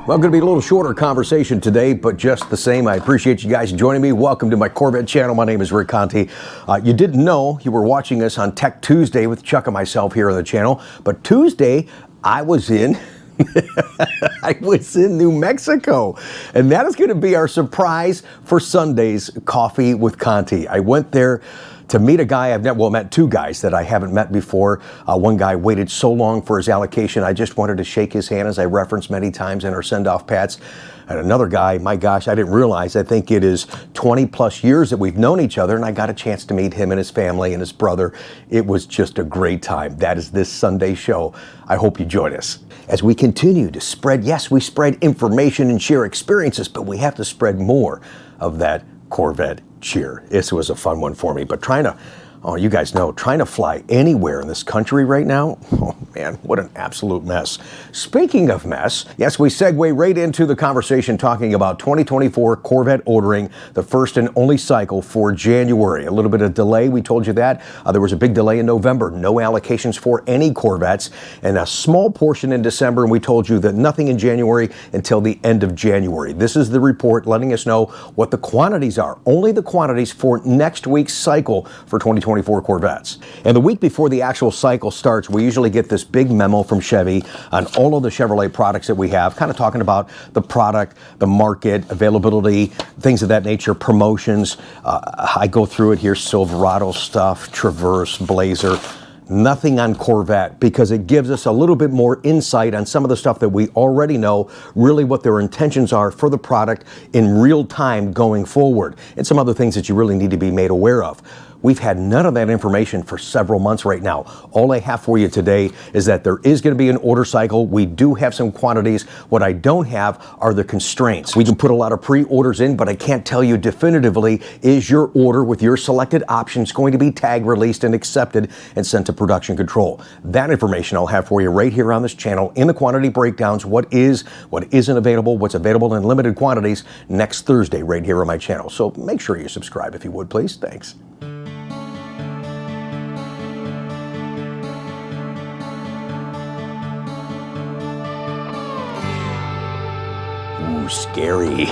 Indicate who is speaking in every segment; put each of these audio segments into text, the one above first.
Speaker 1: Well, going to be a little shorter conversation today, but just the same, I appreciate you guys joining me. Welcome to my Corvette channel. My name is Rick Conti. You didn't know you were watching us on Tech Tuesday with Chuck and myself here on the channel, but Tuesday I was in New Mexico, and that is going to be our surprise for Sunday's Coffee with Conti. I went there to meet a guy I've met two guys that I haven't met before. One guy waited so long for his allocation, I just wanted to shake his hand, as I referenced many times in our send-off pats. And another guy, my gosh, I didn't realize, I think it is 20 plus years that we've known each other, and I got a chance to meet him and his family and his brother. It was just a great time. That is this Sunday show. I hope you join us as we continue to spread, yes, we spread information and share experiences, but we have to spread more of that Corvette cheer. This was a fun one for me, but you guys know, trying to fly anywhere in this country right now, oh man, what an absolute mess. Speaking of mess, yes, we segue right into the conversation talking about 2024 Corvette ordering, the first and only cycle for January. A little bit of delay, we told you that. There was a big delay in November, no allocations for any Corvettes, and a small portion in December, and we told you that nothing in January until the end of January. This is the report letting us know what the quantities are, only the quantities for next week's cycle for 2024 Corvettes. And the week before the actual cycle starts, we usually get this big memo from Chevy on all of the Chevrolet products that we have, kind of talking about the product, the market, availability, things of that nature, promotions. I go through it here, Silverado stuff, Traverse, Blazer. Nothing on Corvette, because it gives us a little bit more insight on some of the stuff that we already know, really what their intentions are for the product in real time going forward, and some other things that you really need to be made aware of. We've had none of that information for several months right now. All I have for you today is that there is going to be an order cycle. We do have some quantities. What I don't have are the constraints. We can put a lot of pre-orders in, but I can't tell you definitively, is your order with your selected options going to be tag released and accepted and sent to production control? That information I'll have for you right here on this channel in the quantity breakdowns, what isn't available, what's available in limited quantities next Thursday right here on my channel. So make sure you subscribe if you would, please. Thanks. Scary.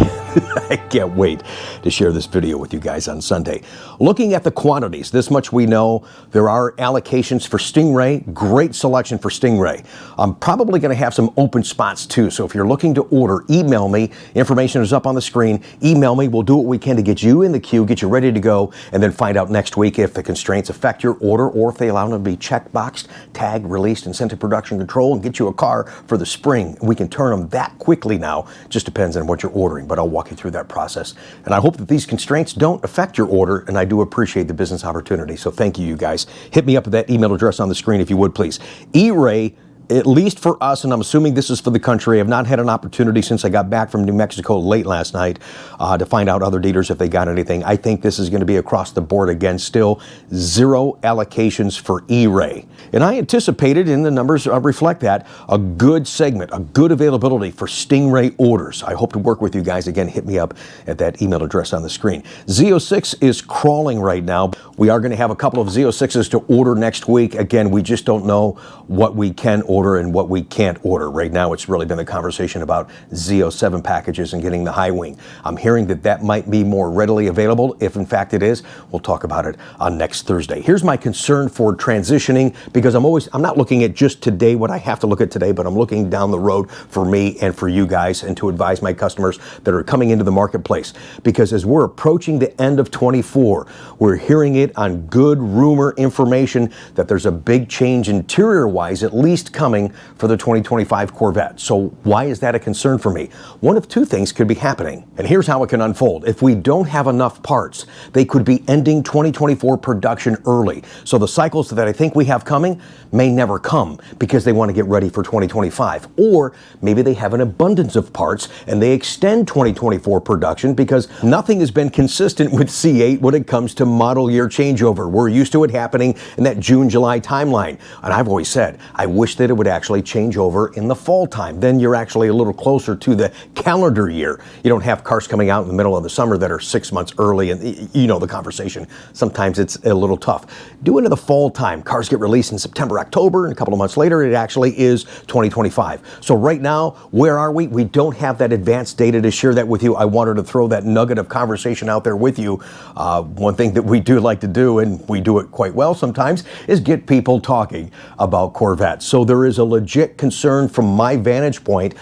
Speaker 1: I can't wait to share this video with you guys on Sunday. Looking at the quantities, this much we know. There are allocations for Stingray. Great selection for Stingray. I'm probably going to have some open spots too, so if you're looking to order, email me. Information is up on the screen. Email me. We'll do what we can to get you in the queue, get you ready to go, and then find out next week if the constraints affect your order or if they allow them to be checkboxed, tagged, released, and sent to production control and get you a car for the spring. We can turn them that quickly now. Just depends on what you're ordering, but I'll walk you through that process. And I hope that these constraints don't affect your order, and I do appreciate the business opportunity. So thank you, you guys. Hit me up at that email address on the screen if you would, please. E-Ray, at least for us, and I'm assuming this is for the country, I've not had an opportunity since I got back from New Mexico late last night to find out other dealers if they got anything. I think this is going to be across the board again, still 0 allocations for E-Ray. And I anticipated, and the numbers reflect that, a good segment, a good availability for Stingray orders. I hope to work with you guys. Again, hit me up at that email address on the screen. Z06 is crawling right now. We are going to have a couple of Z06s to order next week. Again, we just don't know what we can order and what we can't order. Right now, it's really been the conversation about Z07 packages and getting the high wing. I'm hearing that that might be more readily available. If in fact it is, we'll talk about it on next Thursday. Here's my concern for transitioning, because I'm not looking at just today, what I have to look at today, but I'm looking down the road for me and for you guys, and to advise my customers that are coming into the marketplace. Because as we're approaching the end of 24, we're hearing it on good rumor information that there's a big change interior-wise, at least coming for the 2025 Corvette. So why is that a concern for me? One of two things could be happening, and here's how it can unfold. If we don't have enough parts, they could be ending 2024 production early. So the cycles that I think we have coming may never come because they want to get ready for 2025. Or maybe they have an abundance of parts and they extend 2024 production because nothing has been consistent with C8 when it comes to model year changeover. We're used to it happening in that June, July timeline. And I've always said, I wish that it would actually change over in the fall time. Then you're actually a little closer to the calendar year. You don't have cars coming out in the middle of the summer that are 6 months early, and you know the conversation. Sometimes it's a little tough. Due into the fall time, cars get released in September, October, and a couple of months later, it actually is 2025. So right now, where are we? We don't have that advanced data to share that with you. I wanted to throw that nugget of conversation out there with you. One thing that we do like to do, and we do it quite well sometimes, is get people talking about Corvettes. So there is a legit concern from my vantage point.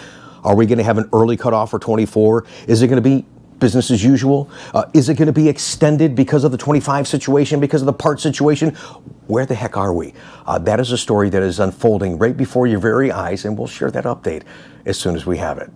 Speaker 1: Are we going to have an early cutoff for 24? Is it going to be business as usual? Is it going to be extended because of the 25 situation, because of the part situation? Where the heck are we? That is a story that is unfolding right before your very eyes, and we'll share that update as soon as we have it.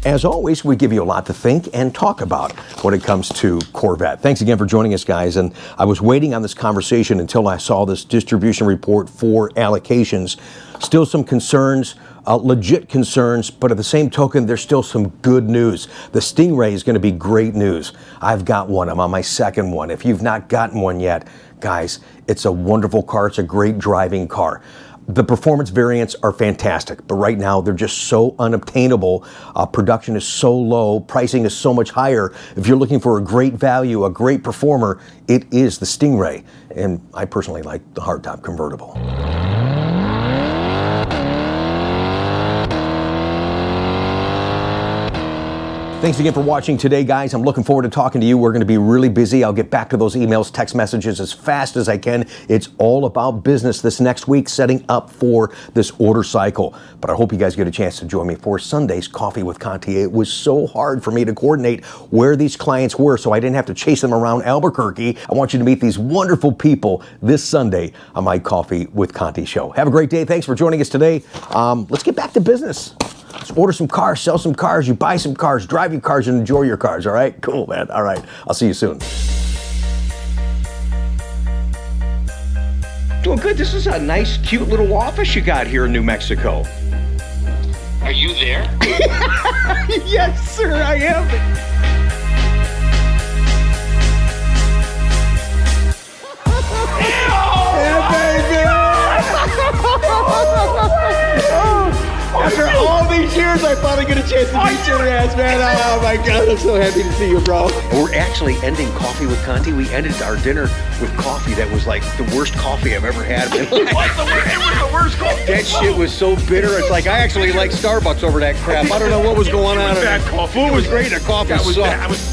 Speaker 1: As always, we give you a lot to think and talk about when it comes to Corvette. Thanks again for joining us, guys. And I was waiting on this conversation until I saw this distribution report for allocations. Still some concerns, legit concerns, but at the same token, there's still some good news. The Stingray is going to be great news. I've got one. I'm on my second one. If you've not gotten one yet, guys, it's a wonderful car. It's a great driving car. The performance variants are fantastic, but right now they're just so unobtainable. Production is so low, pricing is so much higher. If you're looking for a great value, a great performer, it is the Stingray. And I personally like the hardtop convertible. Thanks again for watching today, guys. I'm looking forward to talking to you. We're going to be really busy. I'll get back to those emails, text messages as fast as I can. It's all about business this next week, setting up for this order cycle. But I hope you guys get a chance to join me for Sunday's Coffee with Conti. It was so hard for me to coordinate where these clients were, so I didn't have to chase them around Albuquerque. I want you to meet these wonderful people this Sunday on my Coffee with Conti show. Have a great day. Thanks for joining us today. Let's get back to business. Let's order some cars, sell some cars, you buy some cars, drive your cars, and enjoy your cars, all right? Cool, man. All right. I'll see you soon. Doing good. This is a nice, cute little office you got here in New Mexico.
Speaker 2: Are you there?
Speaker 1: Yes, sir, I am. After all these years, I finally get a chance to meet your ass, man. Oh my God, I'm so happy to see you, bro. We're actually ending Coffee with Conti. We ended our dinner with coffee that was like the worst coffee I've ever had. It was the worst coffee. That shit was so bitter. It's like I actually like Starbucks over that crap. I don't know what was going on.
Speaker 2: Bad coffee.
Speaker 1: Food was great. The coffee sucked.